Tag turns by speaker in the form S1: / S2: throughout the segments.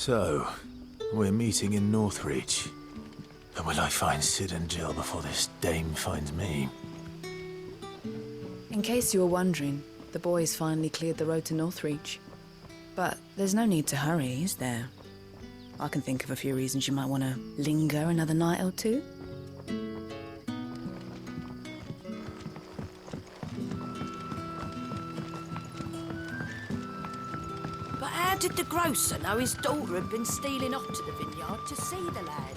S1: So, we're meeting in Northreach. But will I find Sid and Jill before this dame finds me?
S2: In case you were wondering, the boys finally cleared the road to Northreach. But there's no need to hurry, is there? I can think of a few reasons you might want to linger another night or two.
S3: But how did the grocer know his daughter had been stealing off to the vineyard to see the lad?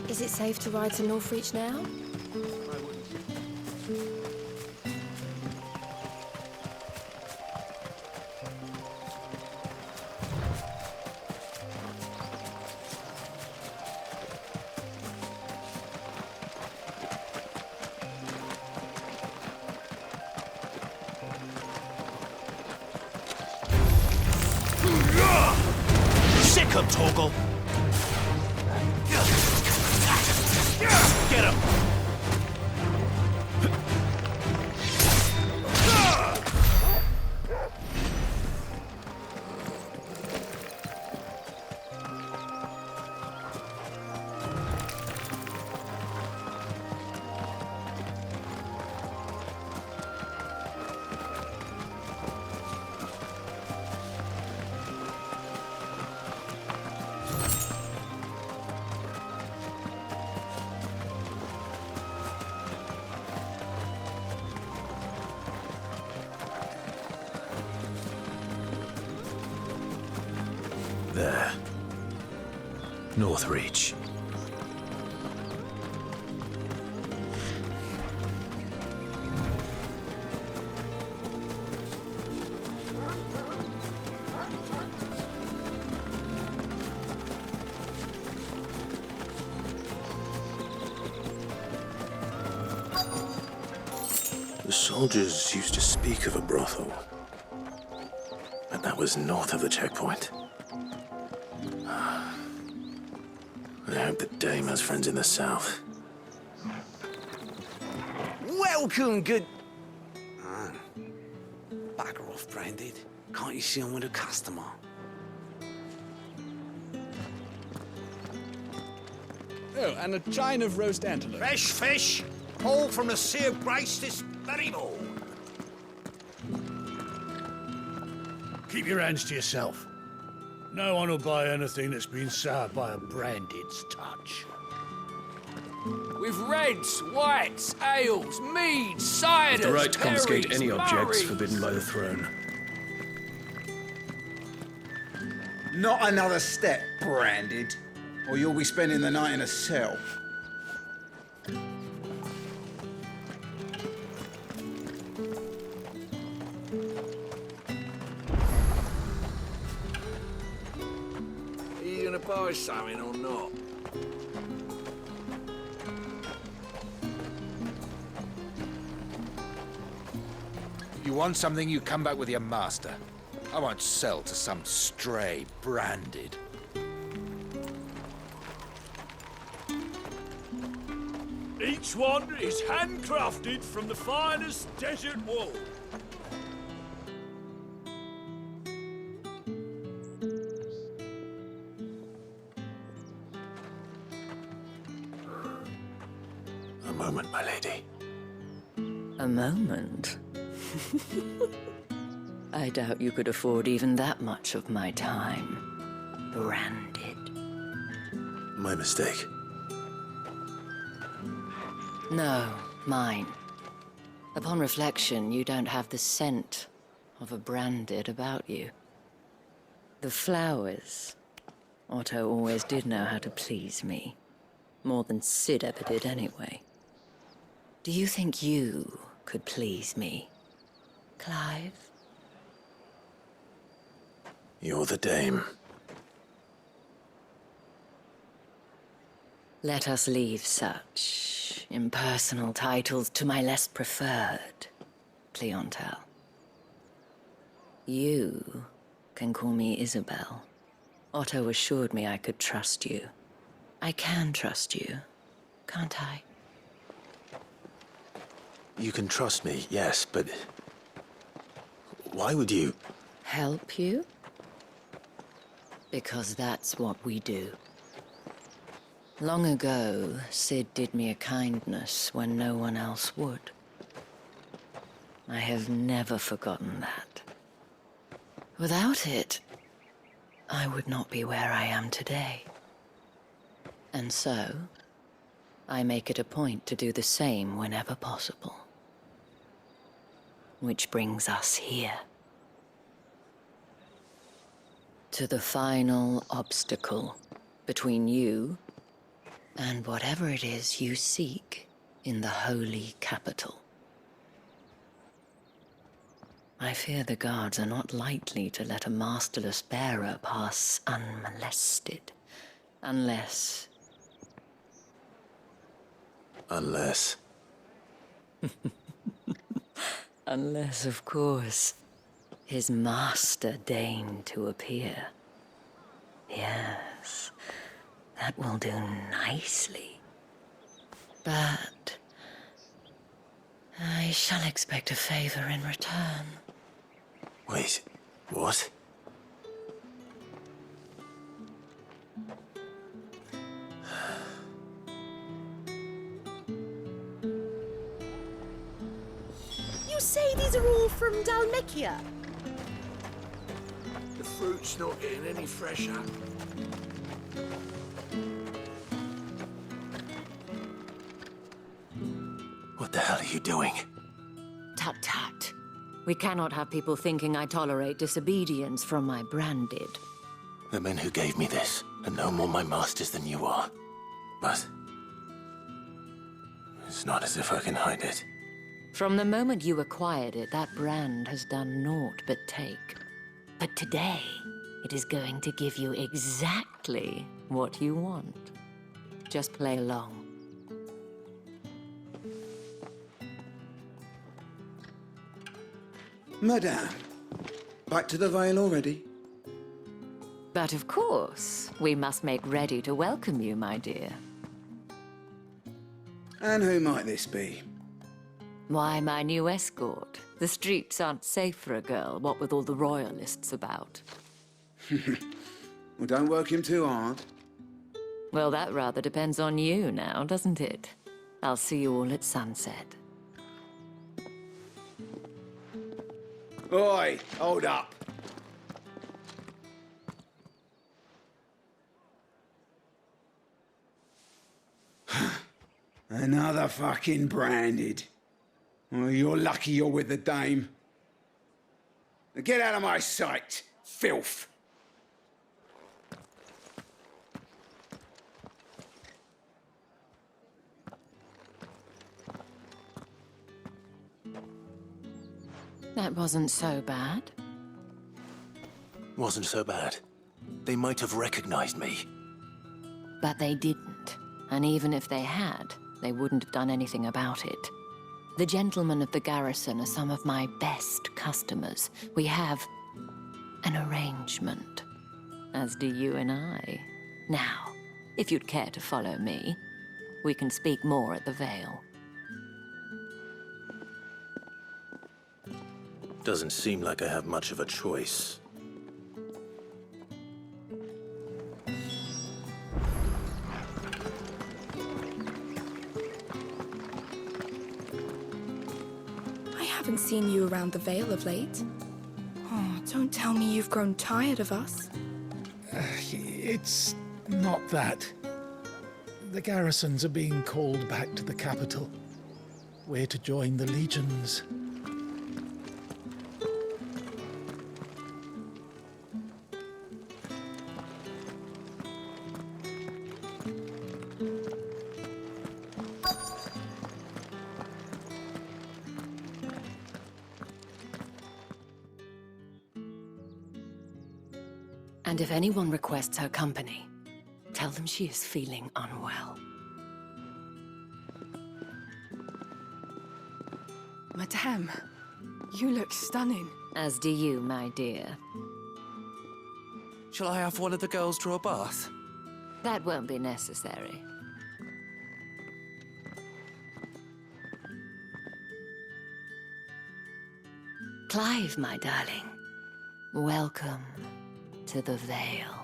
S4: Is it safe to ride to Northreach now?
S1: Sick of Torgal! Get him! There. Northreach. The soldiers used to speak of a brothel, but that was north of the checkpoint. I hope the dame has friends in the south.
S5: Welcome, good... Bugger off, Branded. Can't you see I'm with a customer?
S6: Oh, and a chine of roast antelope.
S7: Fresh fish, all from the Sea of Grace this very morning. Keep your hands to yourself. No one will buy anything that's been soured by a Branded's touch.
S8: With reds, whites, ales, meads, ciders,
S9: The right to confiscate
S8: perries,
S9: any objects
S8: murrays.
S9: forbidden by the throne.
S10: Not another step, Branded, or you'll be spending the night in a cell.
S8: Are you gonna buy something or not?
S7: You want something, you come back with your master. I won't sell to some stray Branded.
S11: Each one is handcrafted from the finest desert wool.
S1: A moment, my lady.
S2: A moment? I doubt you could afford even that much of my time. Branded.
S1: My mistake.
S2: No, mine. Upon reflection, you don't have the scent of a Branded about you. The flowers. Otto always did know how to please me. More than Sid ever did anyway. Do you think you could please me, Clive?
S1: You're the dame.
S2: Let us leave such impersonal titles to my less preferred clientele. You can call me Isabel. Otto assured me I could trust you. I can trust you, can't I?
S1: You can trust me, yes, but... why would you?
S2: Help you? Because that's what we do. Long ago, Sid did me a kindness when no one else would. I have never forgotten that. Without it, I would not be where I am today. And so, I make it a point to do the same whenever possible. Which brings us here. To the final obstacle between you and whatever it is you seek in the holy capital. I fear the guards are not likely to let a masterless bearer pass unmolested. Unless...
S1: Unless...
S2: Unless, of course, his master deigned to appear. Yes, that will do nicely. But... I shall expect a favor in return.
S1: Wait, what?
S3: You say these are all from Dalmekia?
S8: The fruit's not getting any fresher.
S1: What the hell are you doing?
S2: Tut tut. We cannot have people thinking I tolerate disobedience from my branded.
S1: The men who gave me this are no more my masters than you are. But... it's not as if I can hide it.
S2: From the moment you acquired it, that brand has done naught but take. But today, it is going to give you exactly what you want. Just play along.
S10: Madame, back to the Vale already?
S2: But of course, we must make ready to welcome you, my dear.
S10: And who might this be?
S2: Why, my new escort. The streets aren't safe for a girl, what with all the royalists about.
S10: Well, don't work him too hard.
S2: Well, that rather depends on you now, doesn't it? I'll see you all at sunset.
S10: Oi, hold up. Another fucking branded. Well, you're lucky you're with the dame. Now get out of my sight, filth.
S2: That wasn't so bad.
S1: Wasn't so bad. They might have recognized me.
S2: But they didn't. And even if they had, they wouldn't have done anything about it. The gentlemen of the garrison are some of my best customers. We have an arrangement, as do you and I. Now, if you'd care to follow me, we can speak more at the Vale.
S1: Doesn't seem like I have much of a choice.
S4: I haven't seen you around the Vale of late. Oh, don't tell me you've grown tired of us.
S7: It's not that. The garrisons are being called back to the capital. We're to join the legions.
S2: And if anyone requests her company, tell them she is feeling unwell.
S4: Madame, you look stunning.
S2: As do you, my dear.
S5: Shall I have one of the girls draw a bath?
S2: That won't be necessary. Clive, my darling. Welcome to the Vale.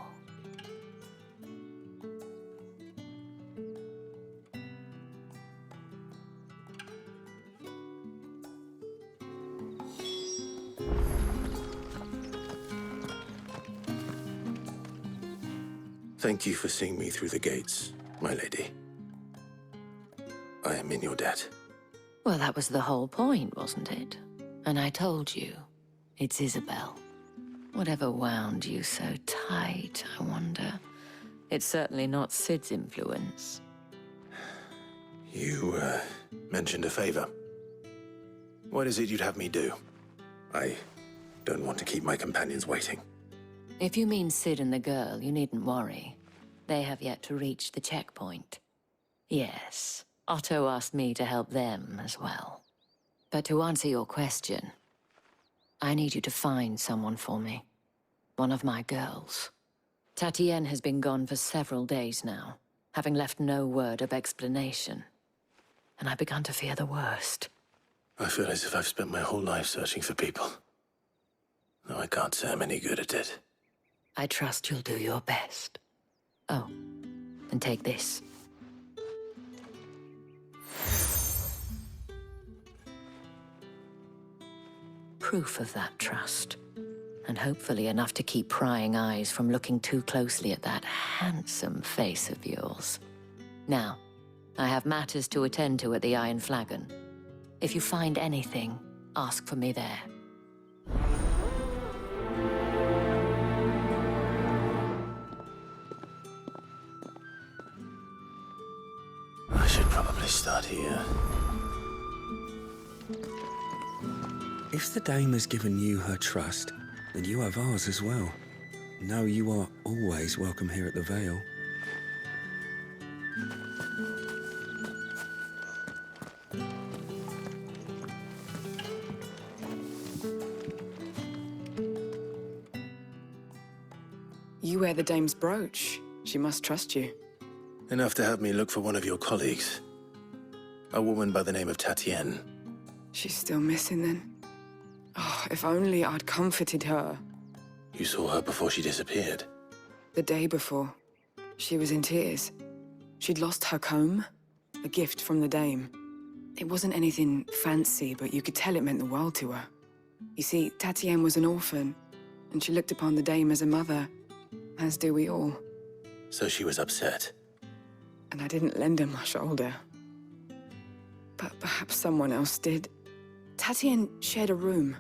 S1: Thank you for seeing me through the gates, my lady. I am in your debt.
S2: Well, that was the whole point, wasn't it? And I told you, it's Isabel. Whatever wound you so tight, I wonder. It's certainly not Sid's influence.
S1: You, mentioned a favor. What is it you'd have me do? I don't want to keep my companions waiting.
S2: If you mean Sid and the girl, you needn't worry. They have yet to reach the checkpoint. Yes, Otto asked me to help them as well. But to answer your question, I need you to find someone for me. One of my girls. Tatienne has been gone for several days now, having left no word of explanation. And I've begun to fear the worst.
S1: I feel as if I've spent my whole life searching for people. Though I can't say I'm any good at it.
S2: I trust you'll do your best. Oh, and take this. Proof of that trust. And hopefully enough to keep prying eyes from looking too closely at that handsome face of yours. Now, I have matters to attend to at the Iron Flagon. If you find anything, ask for me there.
S1: I should probably start here.
S5: If the dame has given you her trust, then you have ours as well. Know you are always welcome here at the Vale.
S4: You wear the dame's brooch. She must trust you.
S1: Enough to have me look for one of your colleagues. A woman by the name of Tatienne.
S4: She's still missing then. Oh, if only I'd comforted her.
S1: You saw her before she disappeared.
S4: The day before, she was in tears. She'd lost her comb, a gift from the dame. It wasn't anything fancy, but you could tell it meant the world to her. You see, Tatienne was an orphan, and she looked upon the dame as a mother, as do we all.
S1: So she was upset.
S4: And I didn't lend her my shoulder. But perhaps someone else did. Tatienne shared a room.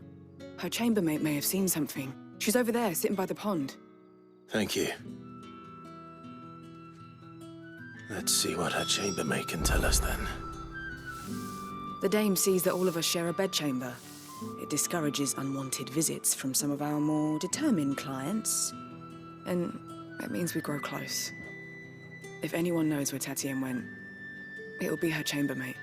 S4: Her chambermaid may have seen something. She's over there, sitting by the pond.
S1: Thank you. Let's see what her chambermaid can tell us then.
S4: The dame sees that all of us share a bedchamber. It discourages unwanted visits from some of our more determined clients. And it means we grow close. If anyone knows where Tatienne went, it'll be her chambermaid.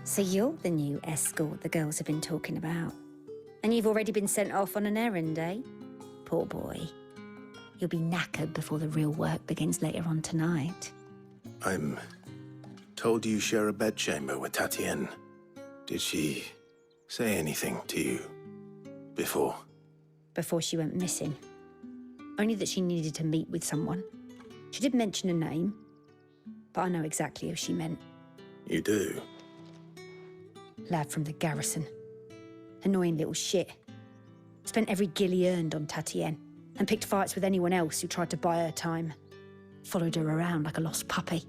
S9: So you're the new escort the girls have been talking about. And you've already been sent off on an errand, eh? Poor boy. You'll be knackered before the real work begins later on tonight.
S1: I'm told you share a bedchamber with Tatienne. Did she say anything to you before?
S9: Before she went missing. Only that she needed to meet with someone. She did mention a name, but I know exactly who she meant.
S1: You do?
S9: Lad from the garrison. Annoying little shit. Spent every guil he earned on Tatienne and picked fights with anyone else who tried to buy her time. Followed her around like a lost puppy.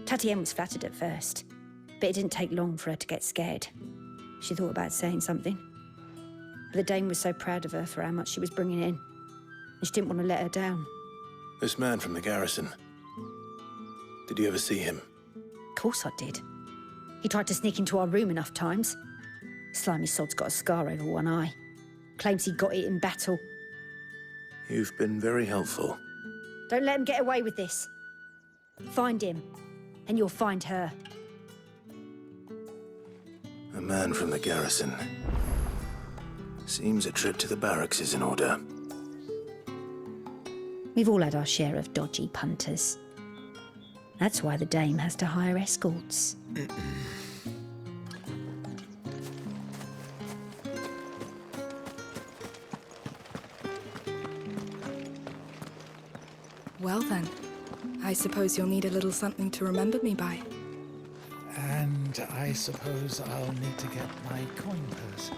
S9: Tatienne was flattered at first, but it didn't take long for her to get scared. She thought about saying something. But the dame was so proud of her for how much she was bringing in, and she didn't want to let her down.
S1: This man from the garrison. Did you ever see him?
S9: Of course I did. He tried to sneak into our room enough times. Slimy sod's got a scar over one eye. Claims he got it in battle.
S1: You've been very helpful.
S9: Don't let him get away with this. Find him, and you'll find her.
S1: A man from the garrison. Seems a trip to the barracks is in order.
S9: We've all had our share of dodgy punters. That's why the Dame has to hire escorts.
S12: Well then, I suppose you'll need a little something to remember me by.
S7: And I suppose I'll need to get my coin purse.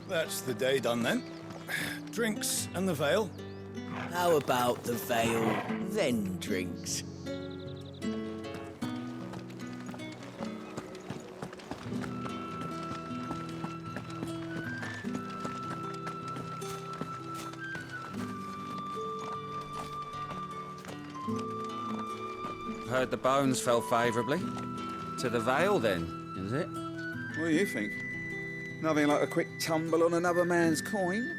S11: That's the day done then. Drinks and the veil.
S13: How about the veil, then drinks?
S5: Heard the bones fell favourably. To the veil, then, is it?
S10: What do you think? Nothing like a quick tumble on another man's coin?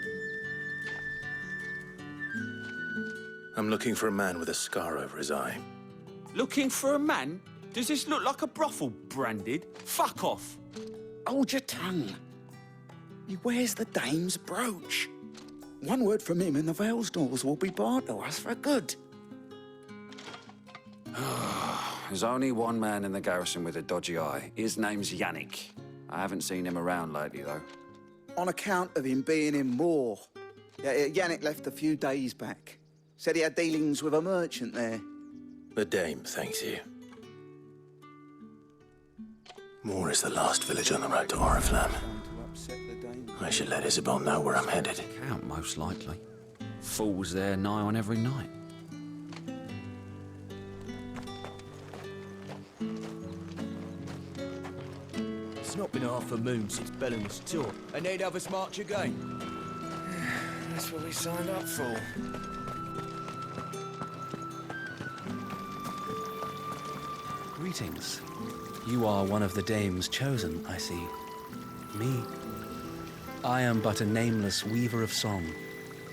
S1: I'm looking for a man with a scar over his eye.
S5: Looking for a man? Does this look like a brothel, Branded? Fuck off!
S10: Hold your tongue. He wears the Dame's brooch. One word from him and the Vale's doors will be barred to us for good.
S5: There's only one man in the garrison with a dodgy eye. His name's Yannick. I haven't seen him around lately, though.
S10: On account of him being in Moor. Yannick left a few days back. Said he had dealings with a merchant there.
S1: The Dame thanks you. Moor is the last village on the road to Oriflamme. I should let Isabel know where I'm headed.
S5: Count, most likely. Fools there nigh on every night.
S13: It's not been half a moon since Bellin was taught, and they'd have us march again.
S11: That's what we signed up for.
S5: Greetings. You are one of the Dame's chosen, I see. Me? I am but a nameless weaver of song,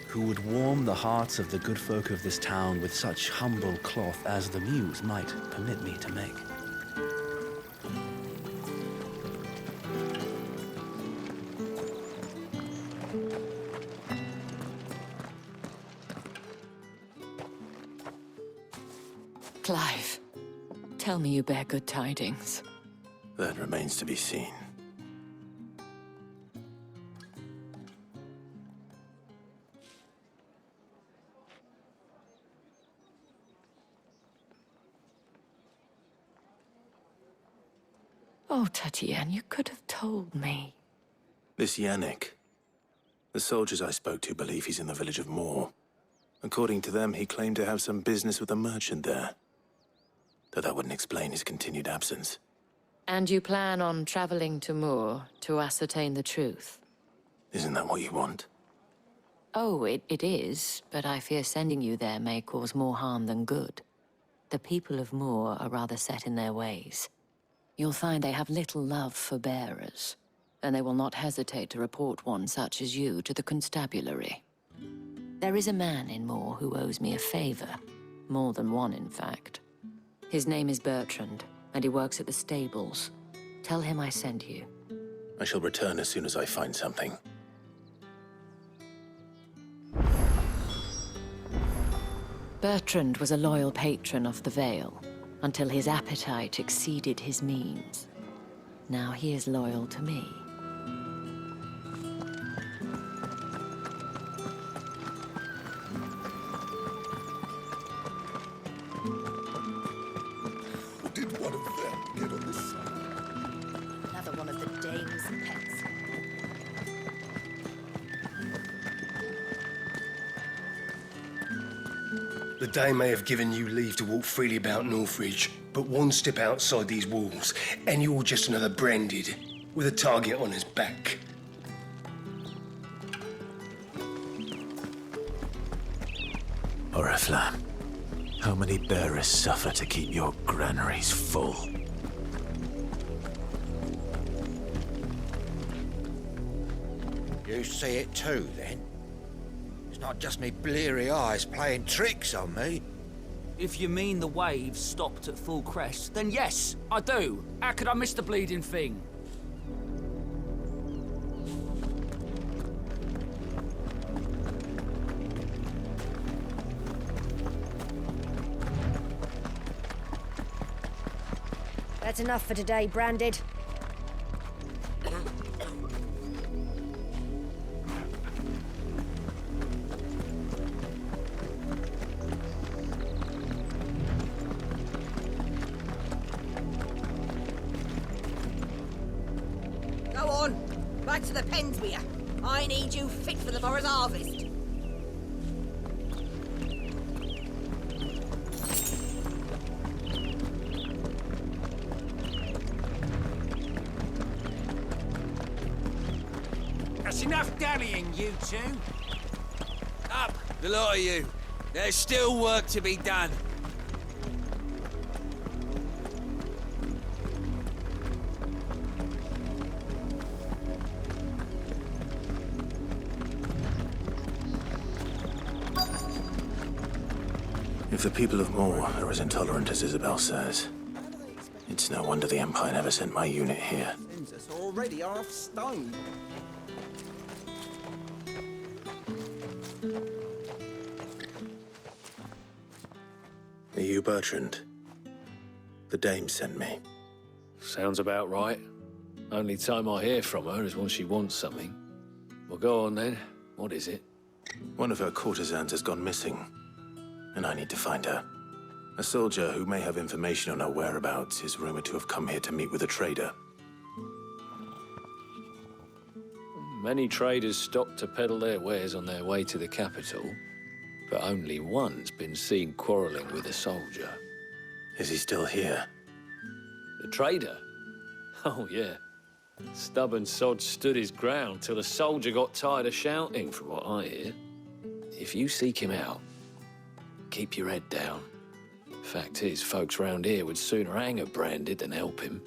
S5: who would warm the hearts of the good folk of this town with such humble cloth as the muse might permit me to make.
S2: Clive, tell me you bear good tidings.
S1: That remains to be seen.
S2: Oh, Tatienne, you could have told me.
S1: This Yannick. The soldiers I spoke to believe he's in the village of Moor. According to them, he claimed to have some business with a merchant there. Though that wouldn't explain his continued absence.
S2: And you plan on traveling to Moor to ascertain the truth?
S1: Isn't that what you want?
S2: Oh, it is, but I fear sending you there may cause more harm than good. The people of Moor are rather set in their ways. You'll find they have little love for bearers, and they will not hesitate to report one such as you to the constabulary. There is a man in Moor who owes me a favor. More than one, in fact. His name is Bertrand, and he works at the stables. Tell him I sent you.
S1: I shall return as soon as I find something.
S2: Bertrand was a loyal patron of the Vale, until his appetite exceeded his means. Now he is loyal to me.
S11: Did one of them get on this side?
S3: Another one of the Dame's pets.
S14: The Dame may have given you leave to walk freely about Northridge, but one step outside these walls, and you're just another Branded, with a target on his back.
S1: Oriflamme, how many bearers suffer to keep your granaries full?
S13: You see it too, then?
S8: It's not just me bleary eyes playing tricks on me.
S13: If you mean the waves stopped at full crest, then yes, I do. How could I miss the bleeding thing?
S9: That's enough for today, Branded.
S3: Go on, back to the pens with you. I need you fit for the morrow's harvest.
S13: That's enough dallying, you two.
S8: Up, the lot of you. There's still work to be done.
S1: If the people of Moor are as intolerant as Isabel says, it's no wonder the Empire never sent my unit here.
S15: Seems it's already half stone.
S1: Are you Bertrand? The dame sent me.
S11: Sounds about right. Only time I hear from her is when she wants something. Well, go on then. What is it?
S1: One of her courtesans has gone missing, and I need to find her. A soldier who may have information on her whereabouts is rumored to have come here to meet with a trader.
S11: Many traders stop to peddle their wares on their way to the capital, but only one's been seen quarreling with a soldier.
S1: Is he still here?
S11: The trader? Oh, yeah. Stubborn sod stood his ground till the soldier got tired of shouting, from what I hear. If you seek him out, keep your head down. Fact is, folks round here would sooner hang a Branded than help him.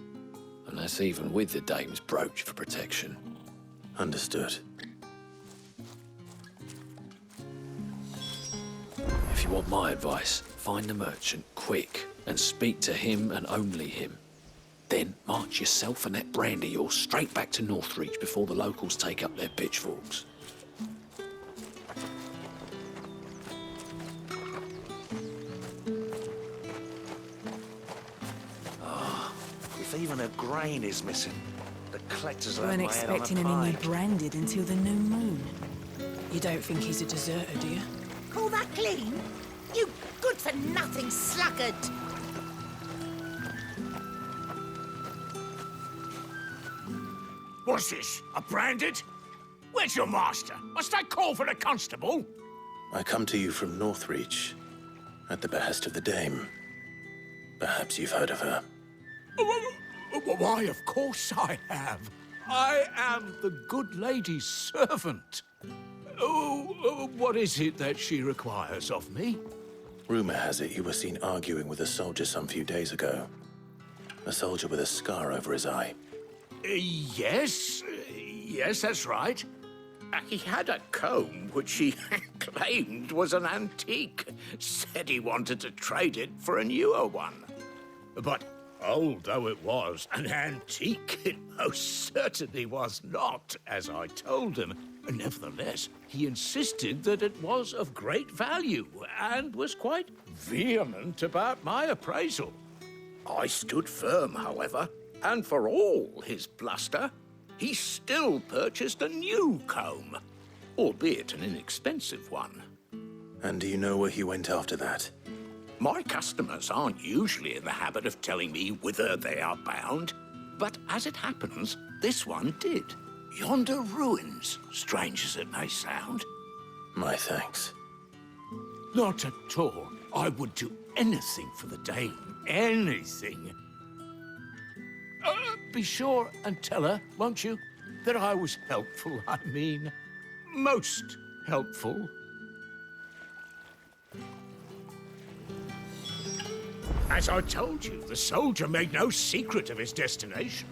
S11: And that's even with the dame's brooch for protection.
S1: Understood.
S11: If you want my advice, find the merchant quick and speak to him and only him. Then march yourself and that brandy yours straight back to Northreach before the locals take up their pitchforks.
S8: If even a grain is missing, the collectors will
S4: Weren't
S8: have my head on a
S4: expecting any
S8: pike.
S4: Branded until the new moon. You don't think he's a deserter, do you?
S3: Call that clean? You good-for-nothing sluggard!
S11: What's this? A Branded? Where's your master? Must I call for the constable?
S1: I come to you from Northreach, at the behest of the dame. Perhaps you've heard of her.
S11: Why, of course I have. I am the good lady's servant. What is it that she requires of me?
S1: Rumor has it you were seen arguing with a soldier some few days ago. A soldier with a scar over his eye.
S11: Yes, that's right.
S16: He had a comb which he claimed was an antique. Said he wanted to trade it for a newer one.
S11: But old though it was, an antique it most certainly was not, as I told him. Nevertheless, he insisted that it was of great value and was quite vehement about my appraisal.
S16: I stood firm, however, and for all his bluster, he still purchased a new comb, albeit an inexpensive one.
S1: And do you know where he went after that?
S16: My customers aren't usually in the habit of telling me whither they are bound, but as it happens, this one did. Yonder ruins, strange as it may sound.
S1: My thanks.
S11: Not at all. I would do anything for the dame. Anything. Be sure and tell her, won't you, that I was helpful. I mean, most helpful. As I told you, the soldier made no secret of his destination.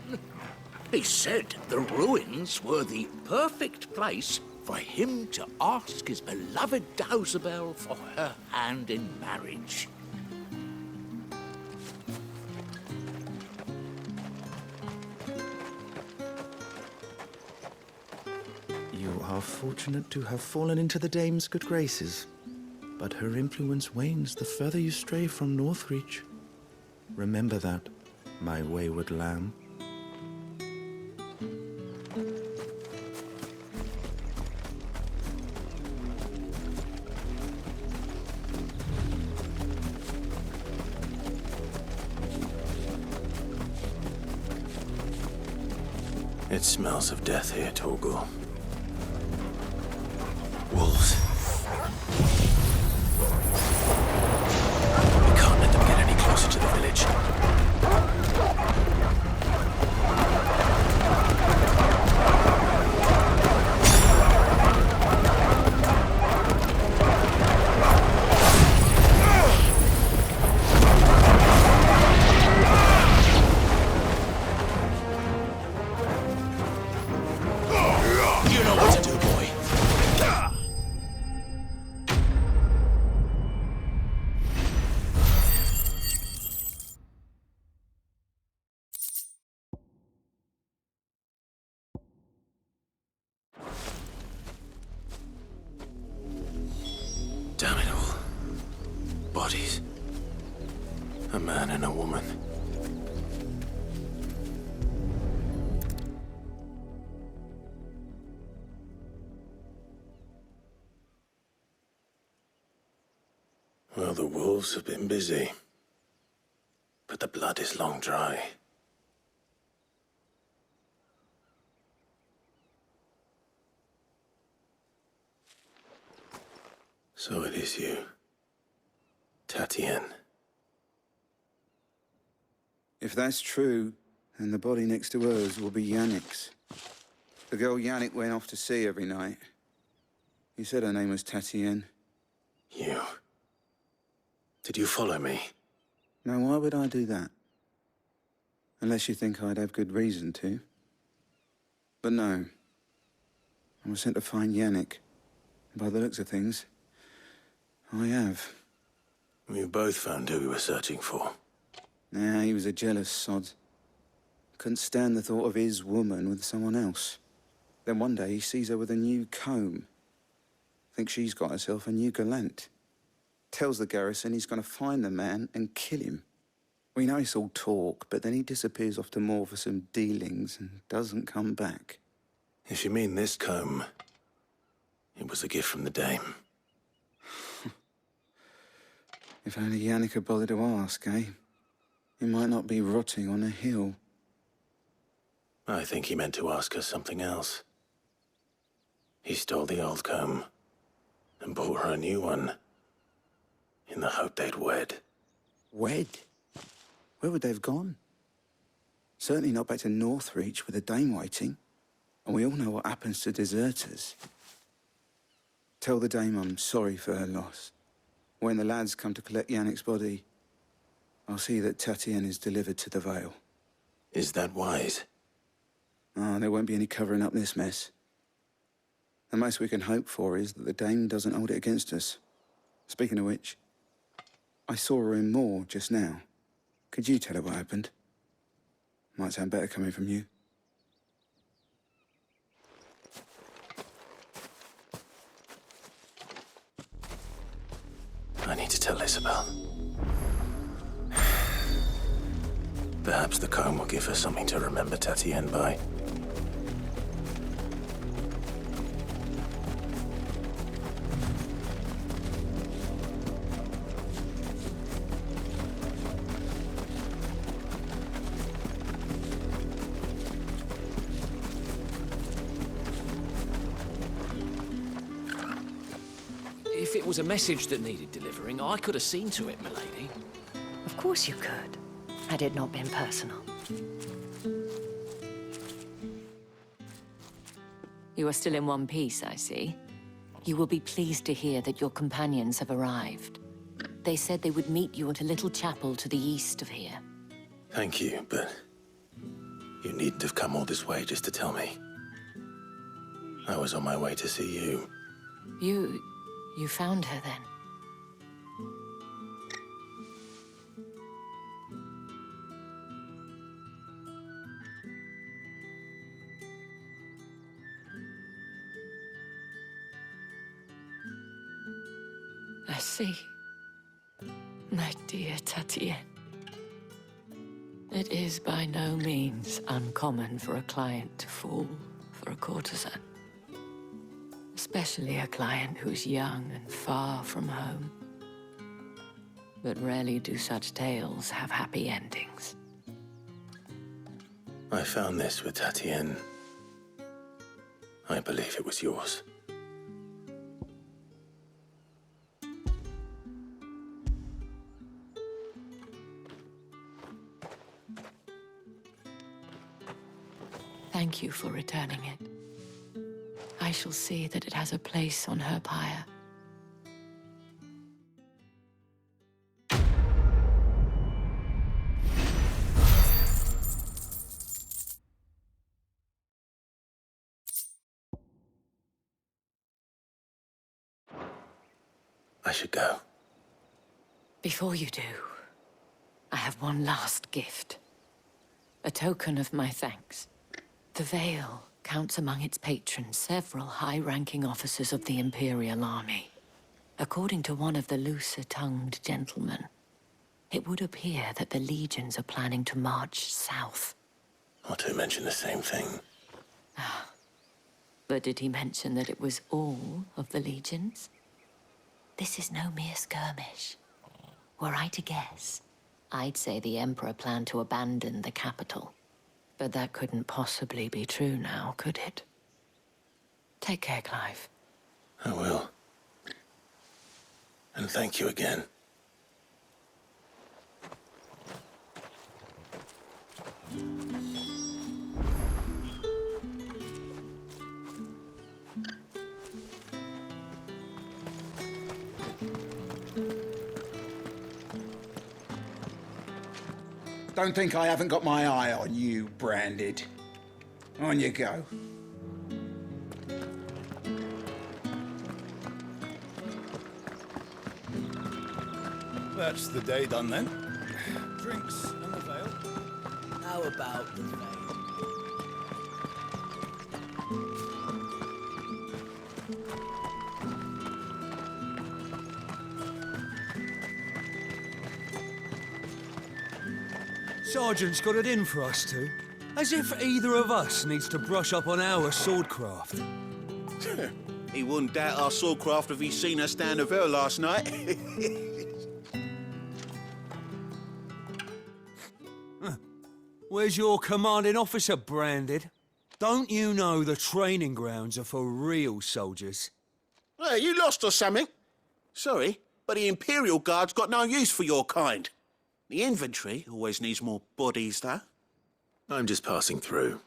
S16: He said the ruins were the perfect place for him to ask his beloved Dausabel for her hand in marriage.
S15: You are fortunate to have fallen into the dame's good graces, but her influence wanes the further you stray from Northreach. Remember that, my wayward lamb.
S1: It smells of death here, Torgal. Wolves. We can't let them get any closer to the village. You know what to do, boy. Damn it all. Bodies. A man and a woman. Well, the wolves have been busy. But the blood is long dry. So it is you, Tatien.
S10: If that's true, then the body next to hers will be Yannick's. The girl Yannick went off to sea every night. He said her name was Tatien.
S1: You. Did you follow me?
S10: Now, why would I do that? Unless you think I'd have good reason to. But no. I was sent to find Yannick. And by the looks of things, I have.
S1: We've both found who we were searching for.
S10: Nah, he was a jealous sod. Couldn't stand the thought of his woman with someone else. Then one day he sees her with a new comb. Thinks she's got herself a new gallant. Tells the garrison he's going to find the man and kill him. We know it's all talk, but then he disappears off to Moor for some dealings and doesn't come back.
S1: If you mean this comb, it was a gift from the dame.
S10: If only Yannick had bothered to ask, eh? He might not be rotting on a hill.
S1: I think he meant to ask her something else. He stole the old comb and bought her a new one in the hope they'd wed.
S10: Wed? Where would they have gone? Certainly not back to Northreach with a dame waiting. And we all know what happens to deserters. Tell the dame I'm sorry for her loss. When the lads come to collect Yannick's body, I'll see that Tatien is delivered to the Vale.
S1: Is that wise?
S10: Ah, there won't be any covering up this mess. The most we can hope for is that the dame doesn't hold it against us. Speaking of which, I saw her in Moor just now. Could you tell her what happened? Might sound better coming from you.
S1: I need to tell Isabel. Perhaps the comb will give her something to remember Tatien by.
S11: If it was a message that needed delivering, I could have seen to it, milady.
S2: Of course you could, had it not been personal. You are still in one piece, I see. You will be pleased to hear that your companions have arrived. They said they would meet you at a little chapel to the east of here.
S1: Thank you, but you needn't have come all this way just to tell me. I was on my way to see you.
S2: You found her then? I see. My dear Tatienne. It is by no means uncommon for a client to fall for a courtesan. Especially a client who's young and far from home. But rarely do such tales have happy endings.
S1: I found this with Tatienne. I believe it was yours.
S2: Thank you for returning it. I shall see that it has a place on her pyre.
S1: I should go.
S2: Before you do, I have one last gift. A token of my thanks. The Veil counts among its patrons several high-ranking officers of the Imperial Army. According to one of the looser-tongued gentlemen, it would appear that the legions are planning to march south.
S1: Not to mention the same thing.
S2: But did he mention that it was all of the legions? This is no mere skirmish. Were I to guess, I'd say the Emperor planned to abandon the capital. But that couldn't possibly be true now, could it? Take care, Clive.
S1: I will. And thank you again.
S10: Don't think I haven't got my eye on you, Branded. On you go.
S6: That's the day done then. Drinks and the Veil.
S8: How about the Veil?
S17: Sergeant's got it in for us two. As if either of us needs to brush up on our swordcraft.
S16: He wouldn't doubt our swordcraft if he'd seen us down the Veil last night.
S17: Where's your commanding officer, Branded? Don't you know the training grounds are for real soldiers?
S16: Hey, you lost or something? Sorry, but the Imperial Guard's got no use for your kind. The infantry always needs more bodies, though.
S1: I'm just passing through.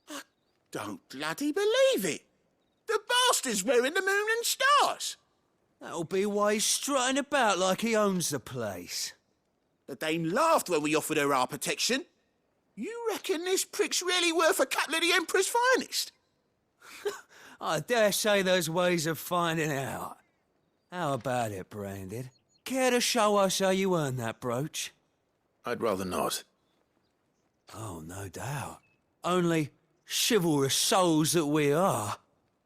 S16: I don't bloody believe it. The bastard's wearing the moon and stars.
S17: That'll be why he's strutting about like he owns the place.
S16: The Dane laughed when we offered her our protection. You reckon this prick's really worth a couple of the Emperor's finest?
S17: I dare say there's ways of finding out. How about it, Branded? Care to show us how you earned that brooch?
S1: I'd rather not.
S17: Oh, no doubt. Only, chivalrous souls that we are,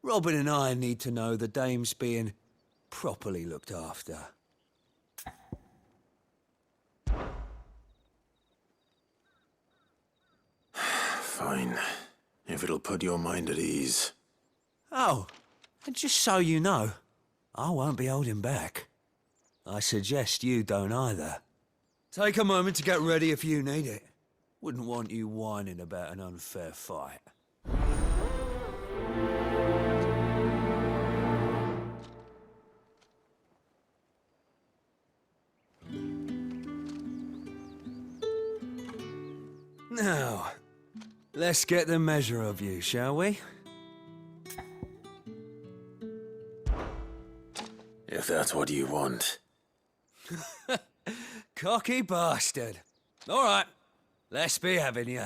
S17: Robin and I need to know the dame's being properly looked after.
S1: Fine. If it'll put your mind at ease.
S17: Oh, and just so you know, I won't be holding back. I suggest you don't either. Take a moment to get ready if you need it. Wouldn't want you whining about an unfair fight. Now, let's get the measure of you, shall we?
S1: If that's what you want.
S17: Cocky bastard. All right, let's be having you.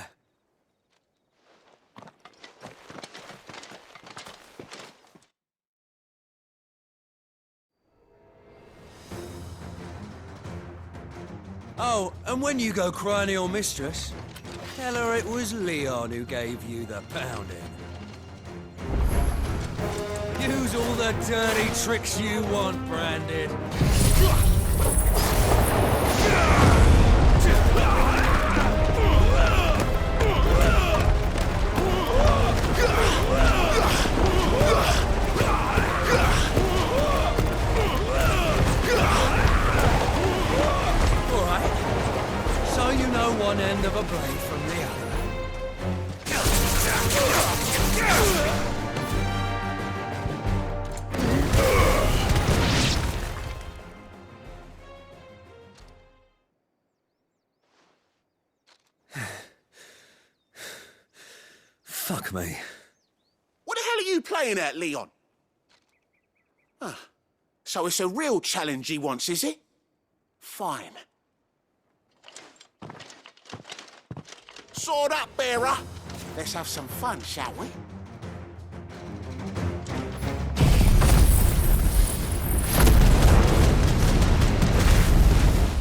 S17: Oh, and when you go cry to your mistress, tell her it was Leon who gave you the pounding. Use all the dirty tricks you want, Branded. So you know one end of a blade from the other. Fuck me.
S16: What the hell are you playing at, Leon? Ah, so it's a real challenge he wants, is it? Fine. Sword up, bearer. Let's have some fun, shall we?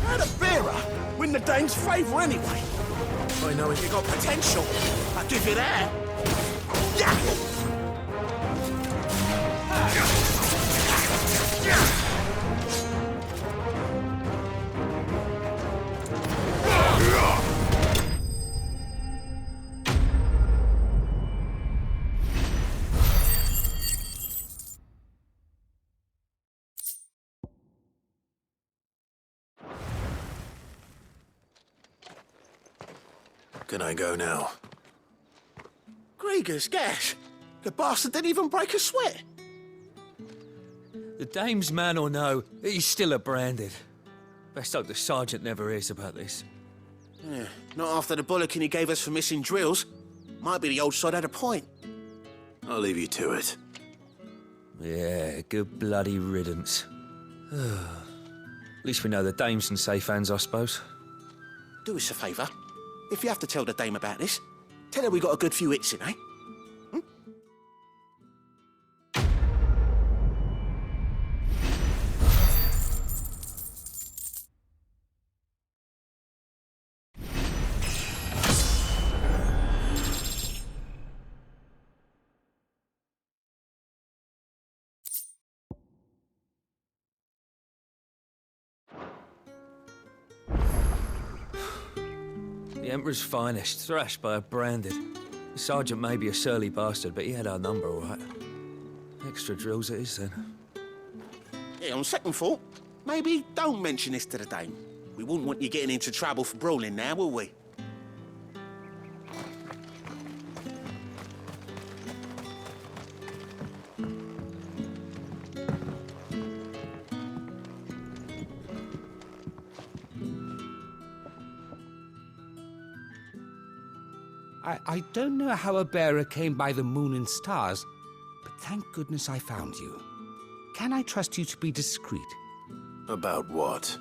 S16: How'd a bearer win the dame's favour anyway? I know if you got potential, I'll give you that. Yeah!
S1: Can I go now?
S16: Grieger's gas. The bastard didn't even break a sweat.
S17: The dame's man or no, he's still a Branded. Best hope the sergeant never hears about this.
S16: Yeah, not after the bollocking he gave us for missing drills. Might be the old sod had a point.
S1: I'll leave you to it.
S17: Yeah, good bloody riddance. At least we know the dame's in safe hands, I suppose.
S16: Do us a favour. If you have to tell the dame about this, tell her we got a good few hits in, eh?
S17: The Emperor's finest, thrashed by a Branded. The sergeant may be a surly bastard, but he had our number, all right. Extra drills it is, then.
S16: Yeah, on second thought, maybe don't mention this to the dame. We wouldn't want you getting into trouble for brawling now, will we?
S18: I don't know how a bearer came by the moon and stars, but thank goodness I found you. Can I trust you to be discreet?
S1: About what?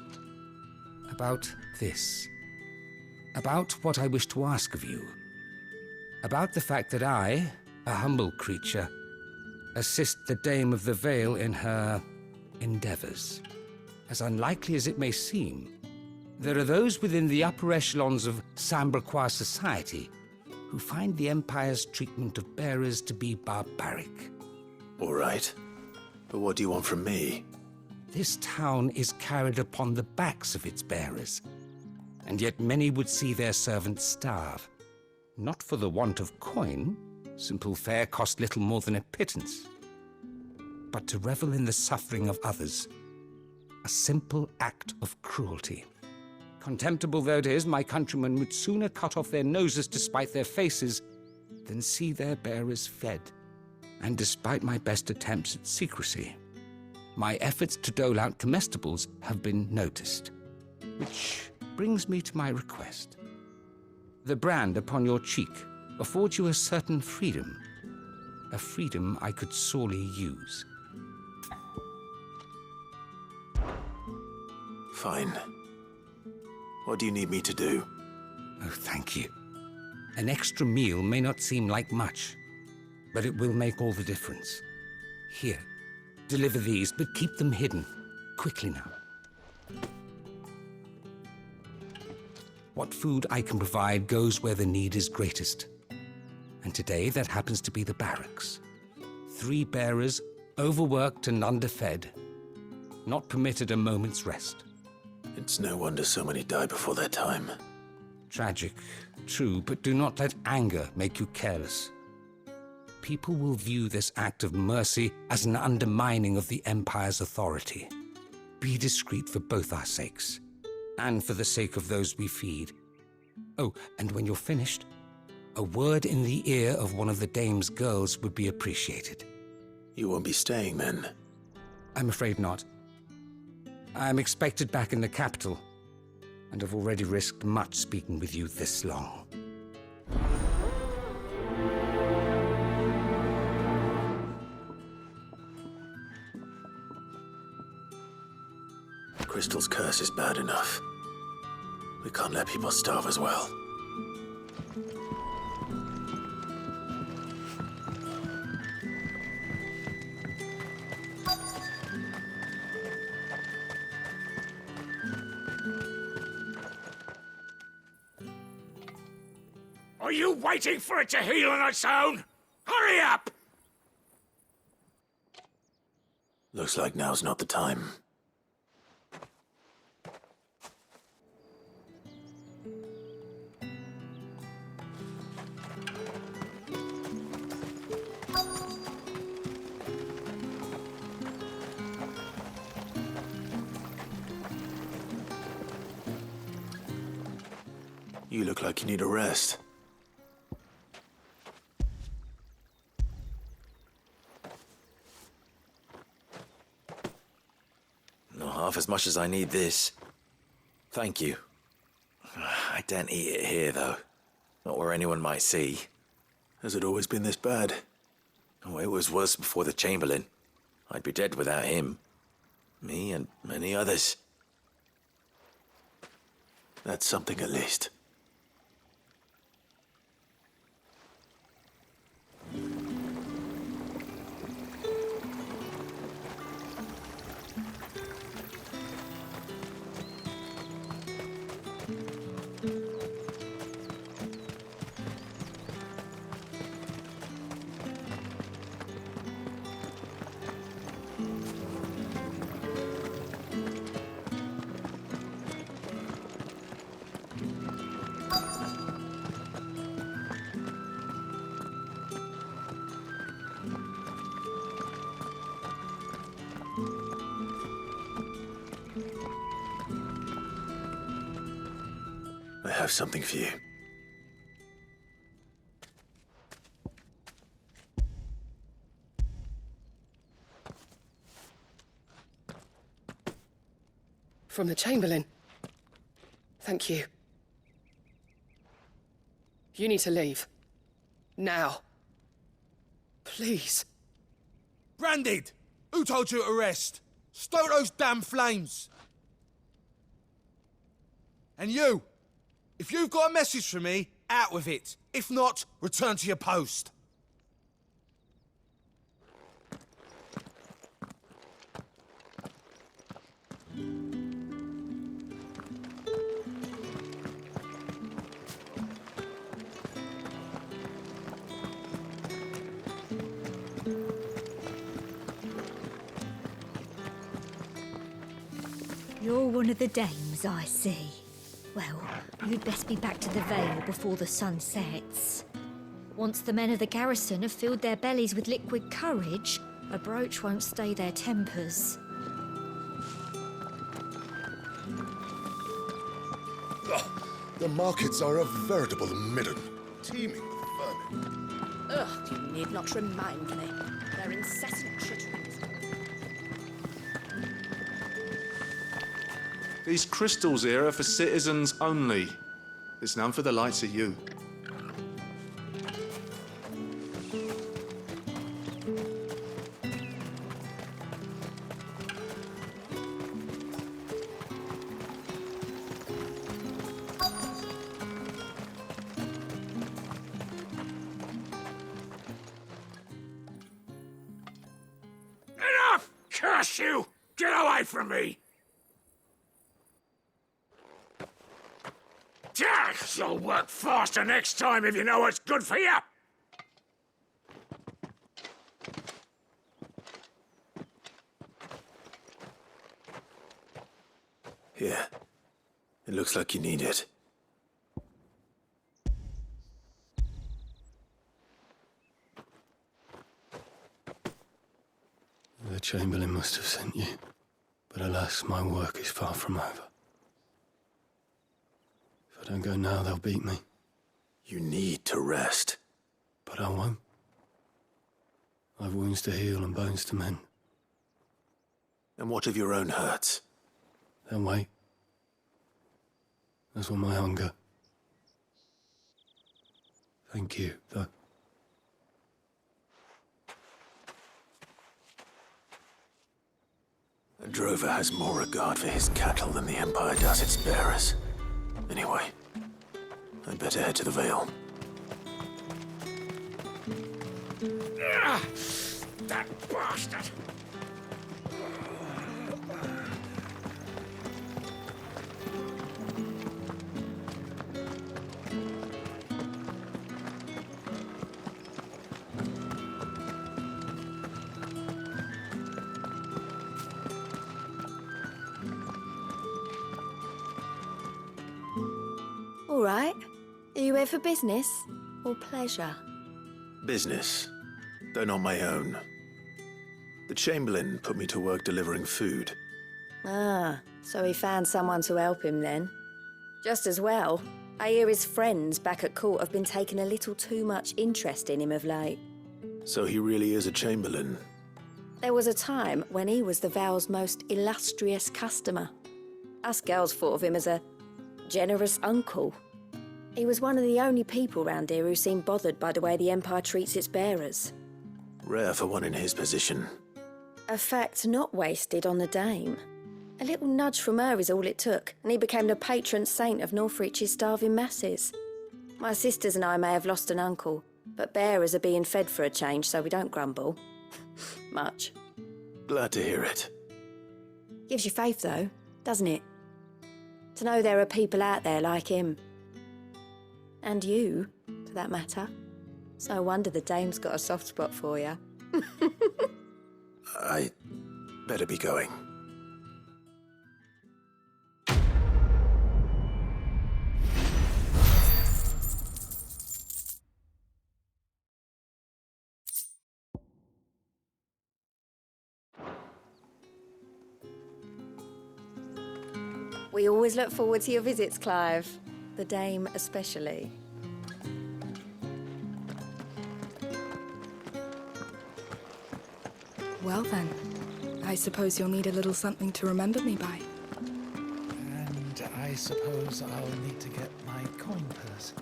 S18: About this. About what I wish to ask of you. About the fact that I, a humble creature, assist the Dame of the Vale in her endeavors. As unlikely as it may seem, there are those within the upper echelons of Sambraquois society who find the Empire's treatment of bearers to be barbaric.
S1: All right. But what do you want from me?
S18: This town is carried upon the backs of its bearers, and yet many would see their servants starve. Not for the want of coin, simple fare cost little more than a pittance, but to revel in the suffering of others, a simple act of cruelty. Contemptible though it is, my countrymen would sooner cut off their noses to spite their faces than see their bearers fed. And despite my best attempts at secrecy, my efforts to dole out comestibles have been noticed. Which brings me to my request. The brand upon your cheek affords you a certain freedom, a freedom I could sorely use.
S1: Fine. What do you need me to do?
S18: Oh, thank you. An extra meal may not seem like much, but it will make all the difference. Here, deliver these, but keep them hidden. Quickly now. What food I can provide goes where the need is greatest. And today that happens to be the barracks. 3 bearers, overworked and underfed, not permitted a moment's rest.
S1: It's no wonder so many die before their time.
S18: Tragic, true, but do not let anger make you careless. People will view this act of mercy as an undermining of the Empire's authority. Be discreet for both our sakes, and for the sake of those we feed. Oh, and when you're finished, a word in the ear of one of the dame's girls would be appreciated.
S1: You won't be staying then?
S18: I'm afraid not. I'm expected back in the capital, and have already risked much speaking with you this long.
S1: Crystal's curse is bad enough. We can't let people starve as well.
S16: Are you waiting for it to heal on its own? Hurry up!
S1: Looks like now's not the time. You look like you need a rest.
S19: Not half as much as I need this. Thank you. I daren't eat it here, though. Not where anyone might see.
S1: Has it always been this bad?
S19: Oh, it was worse before the Chamberlain. I'd be dead without him. Me and many others.
S1: That's something at least. I have something for you.
S20: From the Chamberlain. Thank you. You need to leave. Now. Please.
S8: Branded! Who told you to rest? Stoke those damn flames! And you! If you've got a message for me, out with it. If not, return to your post.
S21: You're one of the dames, I see. Well, you'd best be back to the Vale before the sun sets. Once the men of the garrison have filled their bellies with liquid courage, a brooch won't stay their tempers.
S22: The markets are a veritable midden, teeming with vermin.
S3: Ugh, you need not remind me. Their incessant chittering.
S23: These crystals here are for citizens only. There's none for the likes of you.
S16: Enough! Curse you! Get away from me! You'll work faster next time if you know what's good for you.
S1: Here. It looks like you need it.
S14: The Chamberlain must have sent you. But alas, my work is far from over. If I don't go now, they'll beat me.
S1: You need to rest.
S14: But I won't. I've wounds to heal and bones to mend.
S1: And what of your own hurts?
S14: Then wait. That's what my hunger. Thank you, though.
S1: A drover has more regard for his cattle than the Empire does its bearers. Anyway, I'd better head to the Vale.
S16: That bastard!
S5: All right. Are you here for business or pleasure?
S1: Business, though not my own. The Chamberlain put me to work delivering food.
S5: Ah, so he found someone to help him then. Just as well. I hear his friends back at court have been taking a little too much interest in him of late.
S1: So he really is a Chamberlain.
S5: There was a time when he was the Vale's most illustrious customer. Us girls thought of him as a generous uncle. He was one of the only people round here who seemed bothered by the way the Empire treats its bearers.
S1: Rare for one in his position.
S5: A fact not wasted on the Dame. A little nudge from her is all it took, and he became the patron saint of Northreach's starving masses. My sisters and I may have lost an uncle, but bearers are being fed for a change, so we don't grumble. Much.
S1: Glad to hear it.
S5: Gives you faith, though, doesn't it? To know there are people out there like him. And you, for that matter. It's no wonder the Dame's got a soft spot for you.
S1: I better be going.
S5: We always look forward to your visits, Clive. The Dame especially.
S4: Well then, I suppose you'll need a little something to remember me by.
S17: And I suppose I'll need to get my coin purse.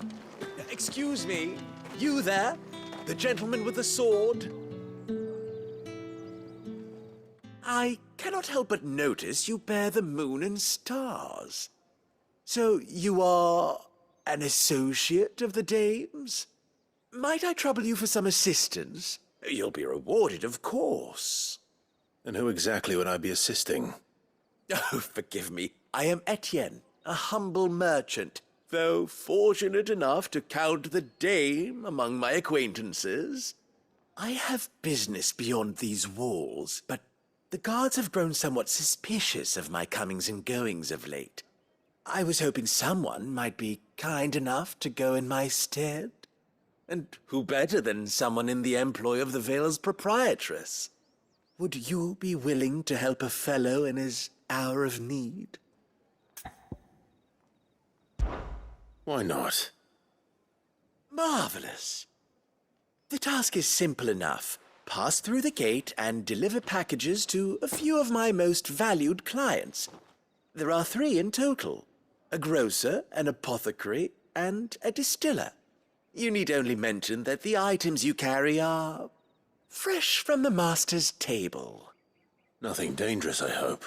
S7: Excuse me, you there? The gentleman with the sword? I cannot help but notice you bear the moon and stars. So you are an associate of the Dame's? Might I trouble you for some assistance? You'll be rewarded, of course.
S1: And who exactly would I be assisting?
S7: Oh, forgive me. I am Etienne, a humble merchant, though fortunate enough to count the Dame among my acquaintances. I have business beyond these walls, but the guards have grown somewhat suspicious of my comings and goings of late. I was hoping someone might be kind enough to go in my stead. And who better than someone in the employ of the Vale's proprietress? Would you be willing to help a fellow in his hour of need?
S1: Why not?
S7: Marvelous. The task is simple enough. Pass through the gate and deliver packages to a few of my most valued clients. There are 3 in total. A grocer, an apothecary, and a distiller. You need only mention that the items you carry are fresh from the master's table.
S1: Nothing dangerous, I hope.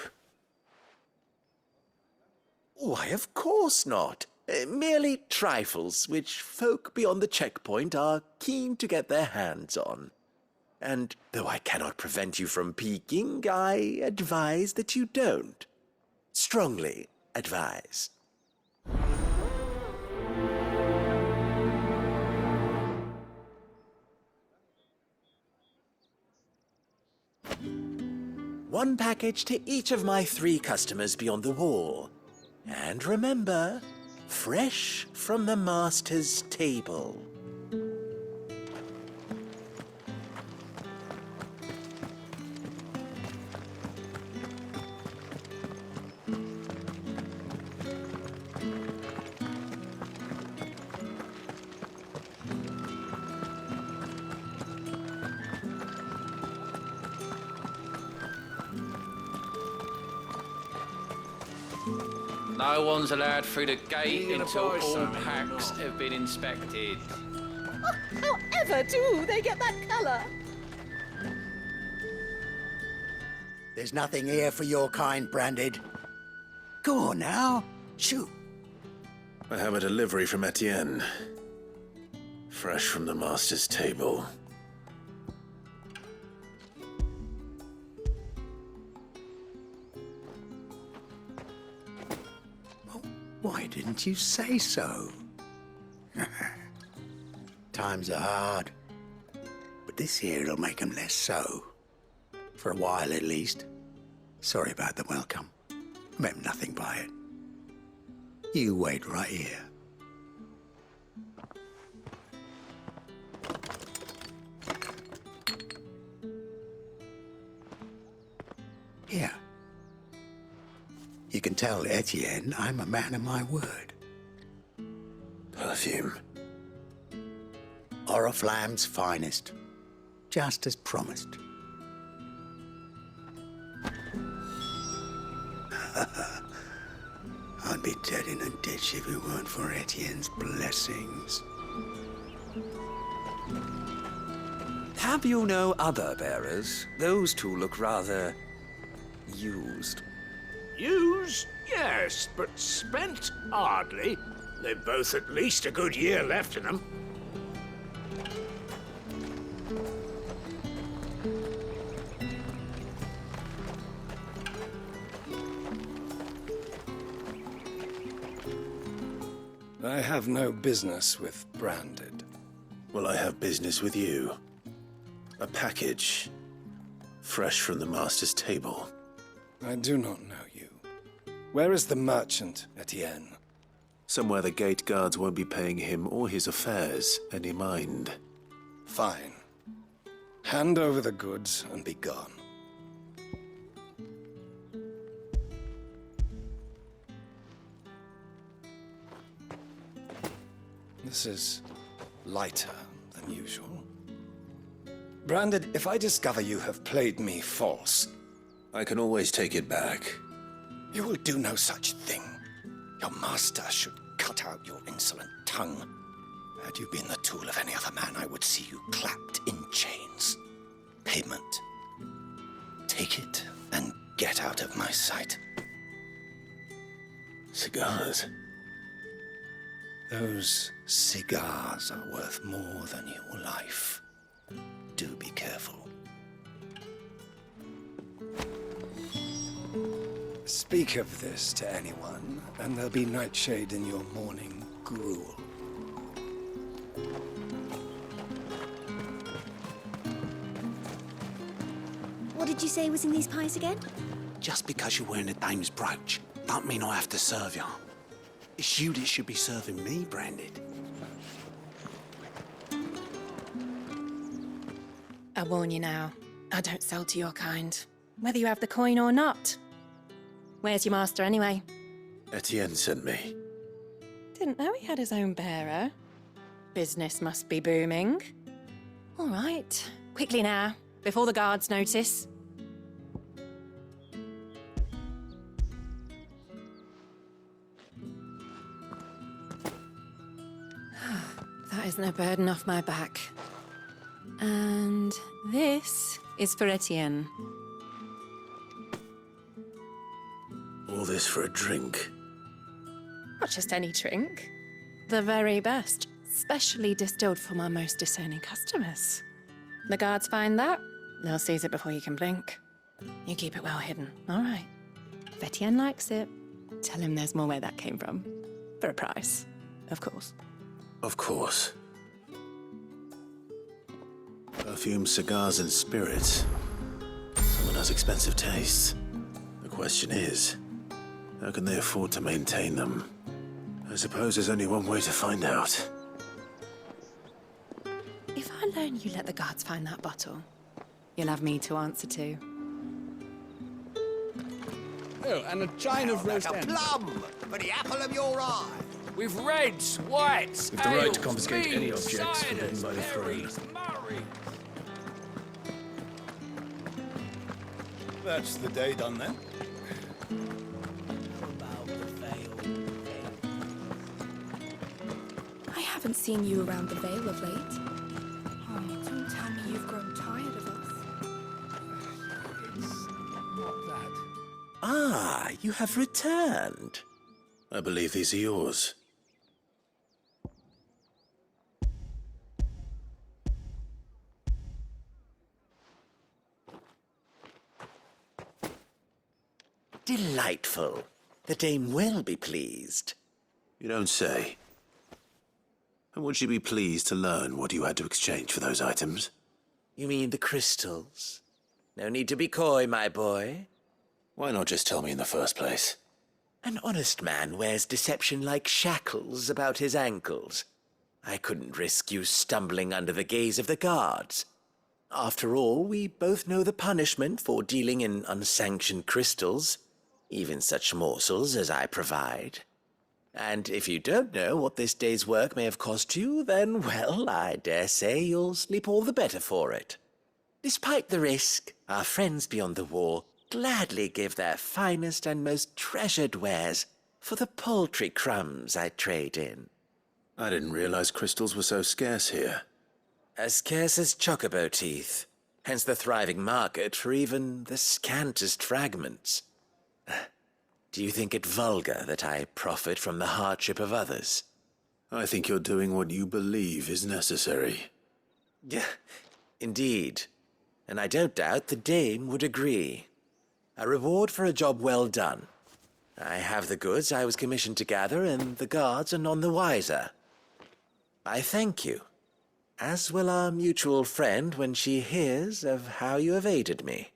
S7: Why, of course not. Merely trifles which folk beyond the checkpoint are keen to get their hands on. And though I cannot prevent you from peeking, I advise that you don't. Strongly advise. One package to each of my 3 customers beyond the wall. And remember, fresh from the master's table.
S11: No one's allowed through the gate until all packs have been inspected.
S3: However do they get that colour?
S9: There's nothing here for your kind, Branded. Go on now. Shoot.
S1: I have a delivery from Etienne. Fresh from the master's table.
S9: Why didn't you say so? Times are hard. But this here'll make 'em less so. For a while, at least. Sorry about the welcome. Meant nothing by it. You wait right here. Here. You can tell Etienne I'm a man of my word.
S1: Perfume.
S9: Oriflamme's finest. Just as promised. I'd be dead in a ditch if it weren't for Etienne's blessings.
S12: Have you no other bearers? Those two look rather used.
S16: Used? Yes, but spent? Hardly. They've both at least a good year left in them.
S14: I have no business with Branded.
S1: Well, I have business with you. A package. Fresh from the master's table.
S14: I do not know you. Where is the merchant, Etienne?
S1: Somewhere the gate guards won't be paying him or his affairs any mind.
S14: Fine. Hand over the goods and be gone. This is lighter than usual. Branded, if I discover you have played me false...
S1: I can always take it back.
S14: You will do no such thing. Your master should cut out your insolent tongue. Had you been the tool of any other man, I would see you clapped in chains. Payment. Take it and get out of my sight.
S1: Cigars?
S14: Those cigars are worth more than your life. Do be careful. Speak of this to anyone, and there'll be nightshade in your morning gruel.
S13: What did you say was in these pies again?
S9: Just because you're wearing a dame's brooch, don't mean I have to serve you. It's you that should be serving me, Branded.
S24: I warn you now, I don't sell to your kind, whether you have the coin or not. Where's your master, anyway?
S1: Etienne sent me.
S24: Didn't know he had his own bearer. Business must be booming. All right, quickly now, before the guards notice. That is no burden off my back. And this is for Etienne.
S1: All this for a drink?
S24: Not just any drink. The very best, specially distilled for my most discerning customers. The guards find that, they'll seize it before you can blink. You keep it well hidden, all right? If Etienne likes it, tell him there's more where that came from. For a price, of course.
S1: Of course. Perfume, cigars, and spirits. Some Someone has expensive tastes. The question is, how can they afford to maintain them? I suppose there's only one way to find out.
S24: If I learn you let the guards find that bottle, you'll have me to answer to.
S2: Oh, and a chine of roast
S6: like a plum for the apple of your eye.
S2: with reds, whites,
S10: With the right to
S2: ales,
S10: confiscate any
S2: beans,
S10: objects forbidden
S2: ciders,
S10: by the throne.
S2: berries, murray.
S10: That's the day done then.
S5: I haven't seen you around the Vale of late. Oh, don't tell me you've grown tired of us.
S7: Ah, you have returned.
S1: I believe these are yours.
S7: Delightful. The dame will be pleased.
S1: You don't say. And would she be pleased to learn what you had to exchange for those items?
S7: You mean the crystals? No need to be coy, my boy.
S1: Why not just tell me in the first place?
S7: An honest man wears deception like shackles about his ankles. I couldn't risk you stumbling under the gaze of the guards. After all, we both know the punishment for dealing in unsanctioned crystals, even such morsels as I provide. And if you don't know what this day's work may have cost you, then, well, I dare say you'll sleep all the better for it. Despite the risk, our friends beyond the wall gladly give their finest and most treasured wares for the paltry crumbs I trade in.
S1: I didn't realize crystals were so scarce here.
S7: As scarce as chocobo teeth, hence the thriving market for even the scantest fragments. Do you think it vulgar that I profit from the hardship of others?
S1: I think you're doing what you believe is necessary.
S7: Yeah, indeed. And I don't doubt the dame would agree. A reward for a job well done. I have the goods I was commissioned to gather, and the guards are none the wiser. I thank you, as will our mutual friend when she hears of how you have aided me.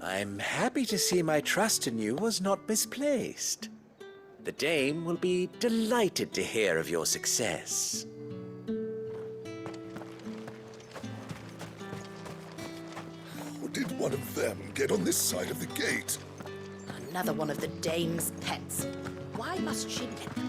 S7: I'm happy to see my trust in you was not misplaced. The dame will be delighted to hear of your success.
S22: How did one of them get on this side of the gate?
S3: Another one of the dame's pets. Why must she let them